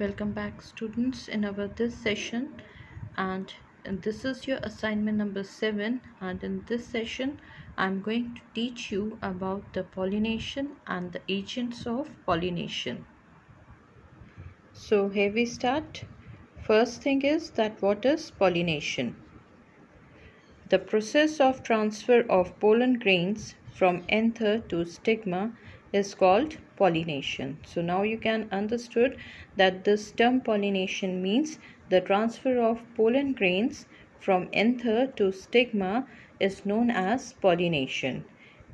Welcome back students in our this session, and this is your assignment number 7, and in this session I'm going to teach you about the pollination and the agents of pollination. So here we start. First thing is that what is pollination? The process of transfer of pollen grains from anther to stigma is called pollination. So now you can understood that this term pollination means the transfer of pollen grains from anther to stigma is known as pollination.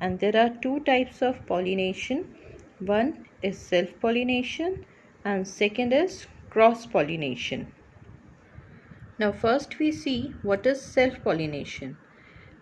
And there are two types of pollination. One is self-pollination and second is cross-pollination. Now first we see what is self-pollination.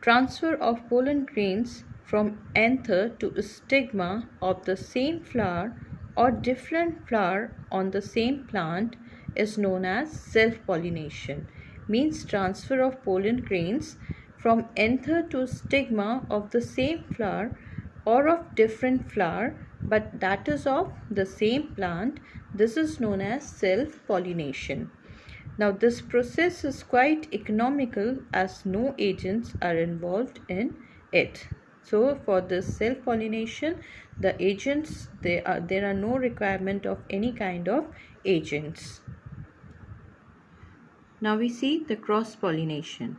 Transfer of pollen grains from anther to stigma of the same flower or different flower on the same plant is known as self-pollination. Means transfer of pollen grains from anther to stigma of the same flower or of different flower, but that is of the same plant. This is known as self-pollination. Now this process is quite economical as no agents are involved in it. So for this self-pollination, the agents, there are no requirement of any kind of agents. Now we see the cross-pollination.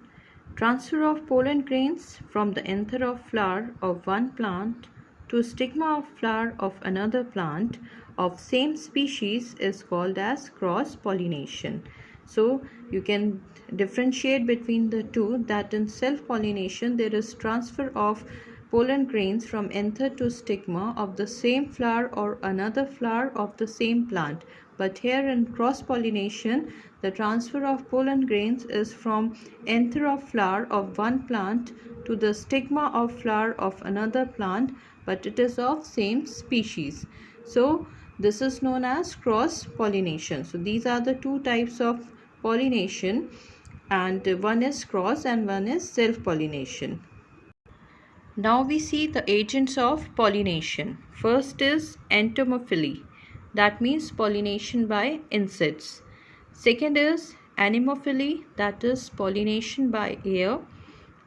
Transfer of pollen grains from the anther of flower of one plant to stigma of flower of another plant of same species is called as cross-pollination. So you can differentiate between the two, that in self-pollination there is transfer of pollen grains from anther to stigma of the same flower or another flower of the same plant. But here in cross-pollination, the transfer of pollen grains is from anther of flower of one plant to the stigma of flower of another plant, but it is of same species. So this is known as cross-pollination. So these are the two types of pollination, and one is cross and one is self-pollination. Now we see the agents of pollination. First is entomophily, that means pollination by insects. Second is anemophily, that is pollination by air.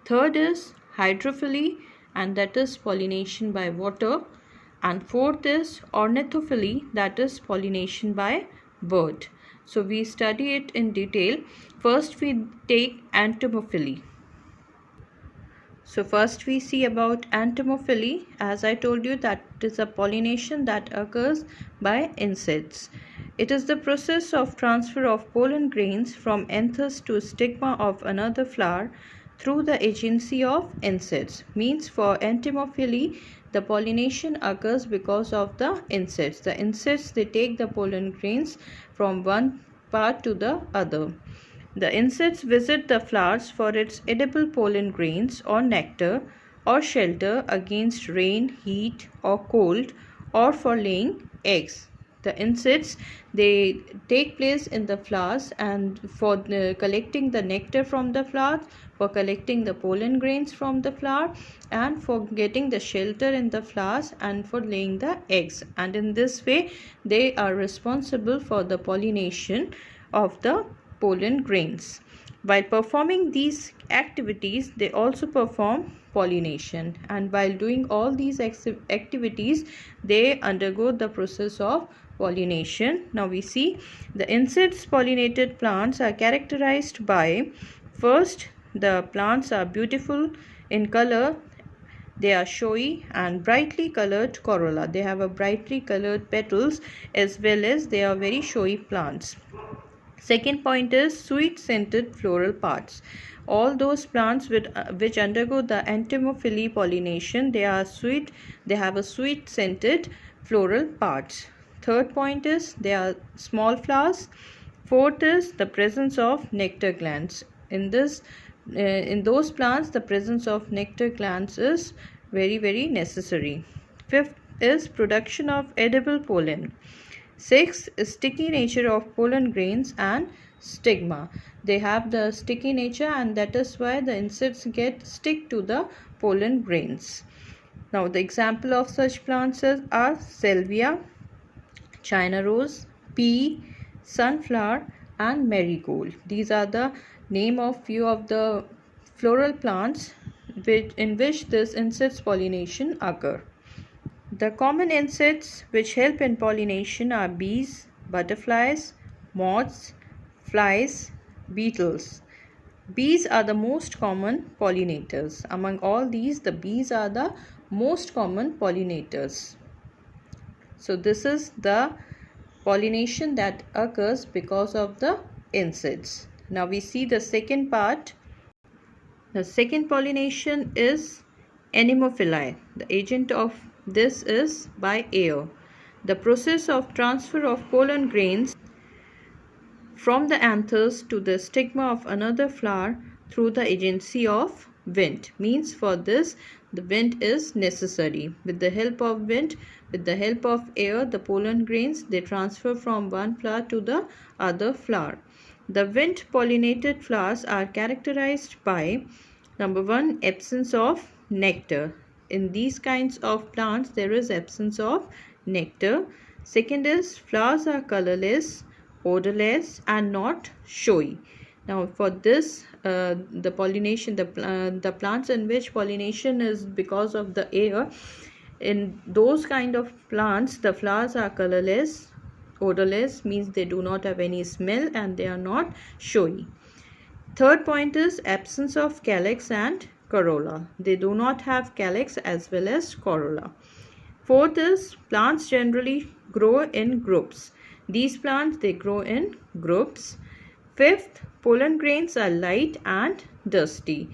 Third is hydrophily, and that is pollination by water. And fourth is ornithophily, that is pollination by bird. So we study it in detail. First we take entomophily. So first we see about entomophily. As I told you, that is a pollination that occurs by insects. It is the process of transfer of pollen grains from anthers to stigma of another flower through the agency of insects. Means for entomophily, the pollination occurs because of the insects. The insects, they take the pollen grains from one part to the other. The insects visit the flowers for its edible pollen grains or nectar, or shelter against rain, heat or cold, or for laying eggs. The insects, they take place in the flowers and for collecting the nectar from the flowers, for collecting the pollen grains from the flower, and for getting the shelter in the flowers, and for laying the eggs. And in this way they are responsible for the pollination of the pollen grains. While performing these activities, they also perform pollination, and while doing all these activities, they undergo the process of pollination. Now we see the insects pollinated plants are characterized by, first, the plants are beautiful in color. They are showy and brightly colored corolla. They have a brightly colored petals, as well as they are very showy plants. Second point is sweet scented floral parts. All those plants which undergo the entomophily pollination, they are sweet, they have a sweet scented floral parts. Third point is they are small flowers. Fourth is the presence of nectar glands. In those plants, the presence of nectar glands is very necessary. Fifth is production of edible pollen. Sixth is sticky nature of pollen grains and stigma. They have the sticky nature, and that is why the insects stick to the pollen grains. Now the example of such plants are salvia, China rose, pea, sunflower, and marigold. These are the name of few of the floral plants in which this insects pollination occur. The common insects which help in pollination are bees, butterflies, moths, flies, beetles. Bees are the most common pollinators. Among all these, the bees are the most common pollinators. So this is the pollination that occurs because of the insects. Now we see the second part. The second pollination is anemophili. The agent of this is by air. The process of transfer of pollen grains from the anthers to the stigma of another flower through the agency of wind. Means for this the wind is necessary. With the help of wind, with the help of air, the pollen grains they transfer from one flower to the other flower. The wind pollinated flowers are characterized by number 1, absence of nectar. In these kinds of plants there is absence of nectar. Second is flowers are colorless, odorless and not showy. Now for this the pollination, the plants in which pollination is because of the air, in those kind of plants the flowers are colorless, odorless means they do not have any smell and they are not showy. Third point is absence of calyx and corolla. They do not have calyx as well as corolla. Fourth is plants generally grow in groups. These plants they grow in groups. Fifth, pollen grains are light and dusty.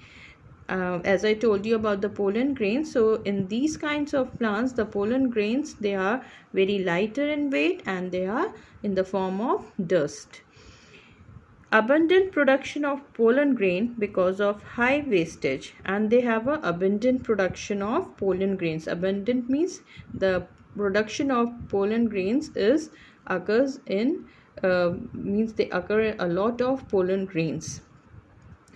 As I told you about the pollen grains, so in these kinds of plants the pollen grains they are very lighter in weight and they are in the form of dust. Abundant production of pollen grain because of high wastage, and they have a abundant production of pollen grains. Abundant means the production of pollen grains is occurs in means they occur a lot of pollen grains.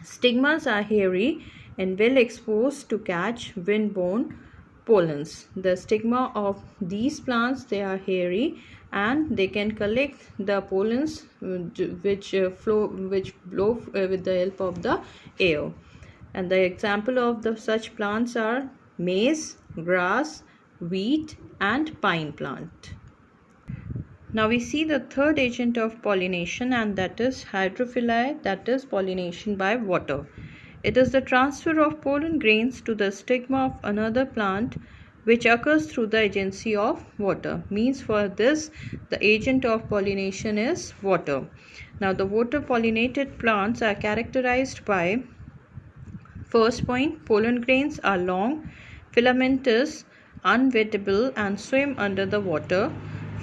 Stigmas are hairy and well exposed to catch windborne pollens. The stigma of these plants they are hairy and they can collect the pollens which blow with the help of the air. And the example of the such plants are maize, grass, wheat and pine plant. Now we see the third agent of pollination, and that is hydrophily, that is pollination by water. It is the transfer of pollen grains to the stigma of another plant which occurs through the agency of water. Means for this the agent of pollination is water. Now the water pollinated plants are characterized by, first point, pollen grains are long, filamentous, unwettable and swim under the water.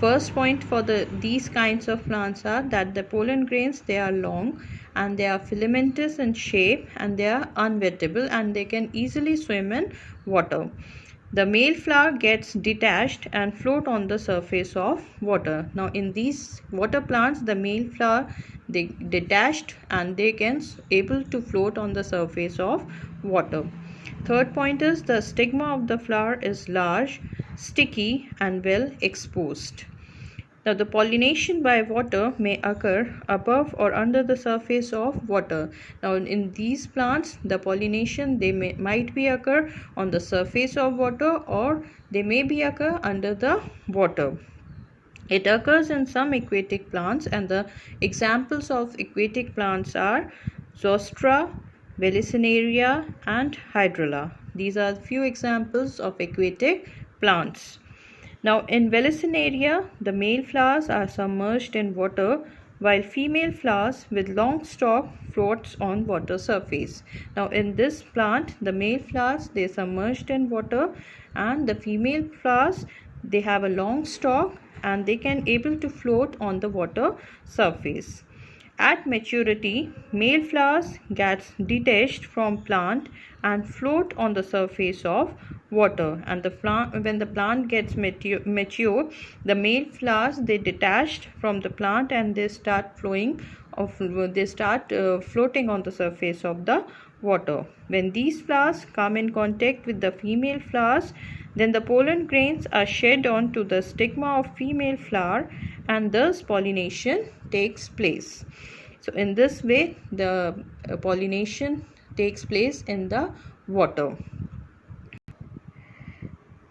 First point for these kinds of plants are that the pollen grains they are long and they are filamentous in shape and they are unwettable and they can easily swim in water. The male flower gets detached and float on the surface of water. Now in these water plants the male flower they detached and they can able to float on the surface of water. Third point is the stigma of the flower is large, sticky and well exposed. Now the pollination by water may occur above or under the surface of water. Now in these plants the pollination they might be occur on the surface of water or they may be occur under the water. It occurs in some aquatic plants and the examples of aquatic plants are Zostera, Vallisneria and Hydrilla. These are few examples of aquatic plants. Now in Vallisneria, the male flowers are submerged in water while female flowers with long stalk floats on water surface. Now in this plant, the male flowers they submerged in water and the female flowers they have a long stalk and they can able to float on the water surface. At maturity, male flowers gets detached from plant and float on the surface of water, and when the plant gets mature, the male flowers they detached from the plant and they start floating on the surface of the water. When these flowers come in contact with the female flowers, Then the pollen grains are shed onto the stigma of female flower, and thus pollination takes place. So in this way the pollination takes place in the water.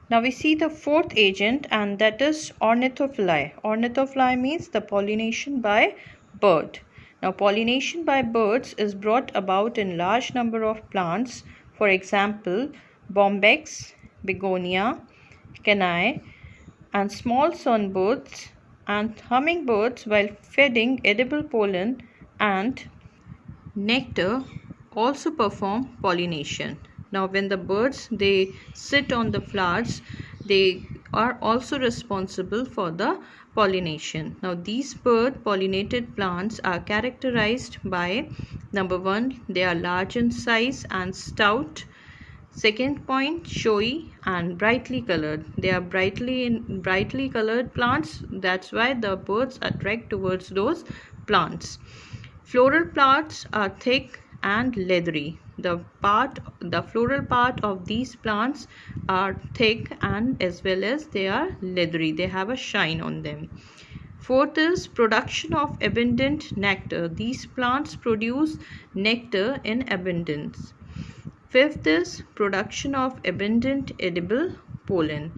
Now we see the fourth agent, and that is ornithophyllae. Ornithophyllae means the pollination by bird. Now pollination by birds is brought about in large number of plants. For example, bombyx, begonia, canae, and small sunbirds and hummingbirds, while feeding edible pollen and nectar, also perform pollination. Now when the birds they sit on the flowers, they are also responsible for the pollination. Now these bird pollinated plants are characterized by, number one, they are large in size and stout. Second point, showy and brightly colored. They are brightly colored plants. That's why the birds attract towards those plants. Floral parts are thick and leathery. The floral part of these plants are thick and as well as they are leathery. They have a shine on them. Fourth is production of abundant nectar. These plants produce nectar in abundance. Fifth is production of abundant edible pollen.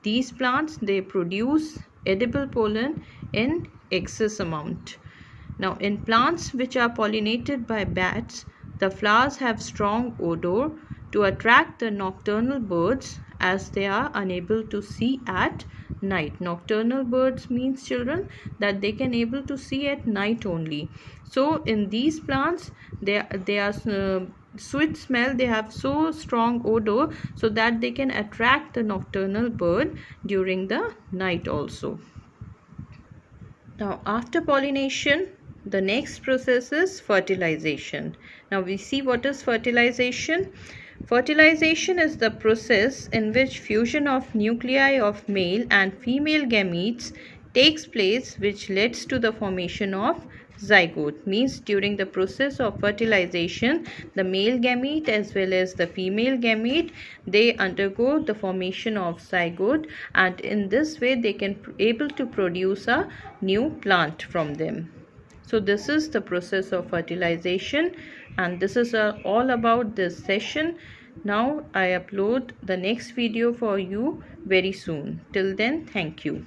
These plants they produce edible pollen in excess amount. Now in plants which are pollinated by bats, the flowers have strong odor to attract the nocturnal birds, as they are unable to see at night. Nocturnal birds means, children, that they can able to see at night only. So in these plants they are sweet smell, they have so strong odor so that they can attract the nocturnal bird during the night also. Now after pollination, the next process is fertilization. Now we see what is fertilization. Fertilization is the process in which fusion of nuclei of male and female gametes takes place, which leads to the formation of zygote. Means during the process of fertilization, the male gamete as well as the female gamete, they undergo the formation of zygote, and in this way they can able to produce a new plant from them. So this is the process of fertilization, and this is all about this session. Now I upload the next video for you very soon. Till then, thank you.